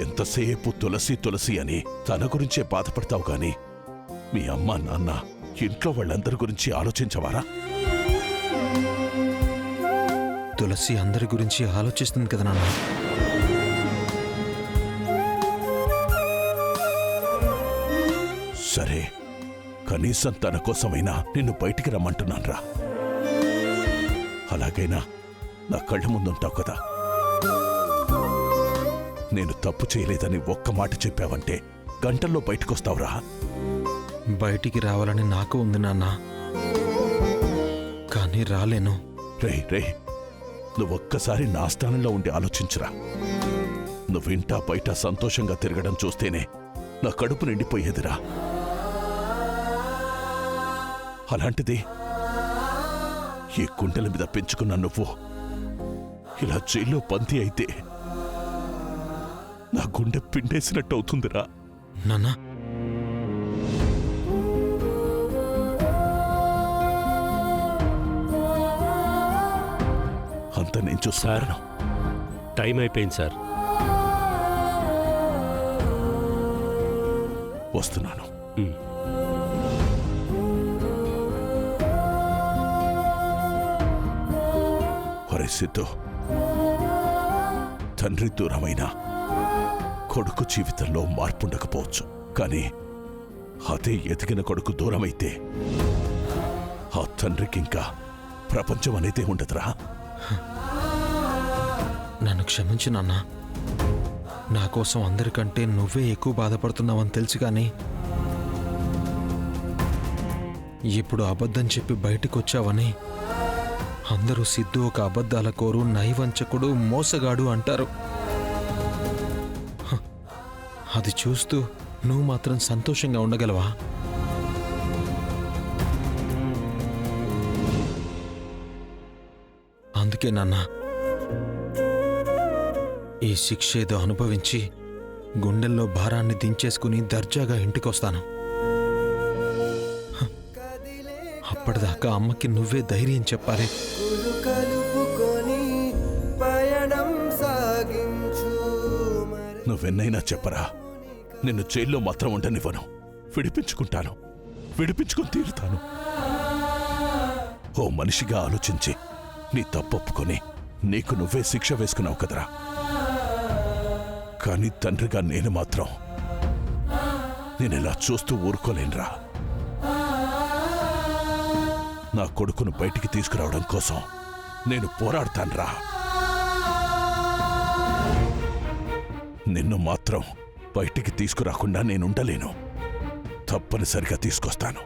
ఎంతసేపు తులసి తులసి అని తన గురించే బాధపడతావు గాని మీ అమ్మ నాన్న ఇంట్లో వాళ్ళందరి గురించి ఆలోచించవారా? తులసి అందరి గురించి ఆలోచిస్తుంది కదా నాన్న. సరే, కనీసం తన కోసమైనా నిన్ను బయటికి రమ్మంటున్నాన్రా. అలాగైనా నా కళ్ళ ముందుంటావు కదా. నేను తప్పు చేయలేదని ఒక్క మాట చెప్పావంటే గంటల్లో బయటకొస్తావురా. బయటికి రావాలని నాకు ఉంది నాన్న, కానీ రాలేను. రే, నువ్వొక్కసారి నా స్థానంలో ఉండి ఆలోచించురా. నువ్వింటా బయట సంతోషంగా తిరగడం చూస్తేనే నా కడుపు నిండిపోయేదిరా. అలాంటిది ఈ కుండల మీద పెంచుకున్న నువ్వు ఇలా జైల్లో బందీ అయితే నా గుండె పిండేసినట్టు అవుతుందిరా. నాన్న, అంత నేను చూస్తాను. టైం అయిపోయింది సార్. వస్తున్నాను. ఒరే సిద్ధు, తండ్రి దూరమైనా కొడుకు జీవితంలో మార్పుండకపోవచ్చు, కానీ అదే ఎదిగిన కొడుకు దూరమైతే ఆ తండ్రికింకా ప్రపంచం అనేదే ఉండదురా. నన్ను క్షమించు నాన్న. నా కోసం అందరికంటే నువ్వే ఎక్కువ బాధపడుతున్నావని తెలుసు, కానీ ఇప్పుడు అబద్ధం చెప్పి బయటికొచ్చావని అందరూ సిద్ధు ఒక అబద్ధాల కోరు, నైవంచకుడు, మోసగాడు అంటారు. అది చూస్తూ నువ్వు మాత్రం సంతోషంగా ఉండగలవా? అందుకే నాన్న, ఈ శిక్ష ఏదో అనుభవించి గుండెల్లో భారాన్ని దించేసుకుని దర్జాగా ఇంటికొస్తాను. అప్పటిదాకా అమ్మకి నువ్వే ధైర్యం చెప్పాలి. నువ్వెన్నైనా చెప్పరా, నిన్ను జైల్లో మాత్రం ఉండనివ్వను. విడిపించుకుంటాను, విడిపించుకుని తీరుతాను. ఓ మనిషిగా ఆలోచించి నీ తప్పొప్పుకొని నీకు నువ్వే శిక్ష వేసుకున్నావు కదరా. కానీ తండ్రిగా నేను మాత్రం నేనిలా చూస్తూ ఊరుకోలేనురా. నా కొడుకును బయటికి తీసుకురావడం కోసం నేను పోరాడతానురా. నిన్ను మాత్రం బయటికి తీసుకురాకుండా నేనుండలేను. తప్పనిసరిగా తీసుకొస్తాను.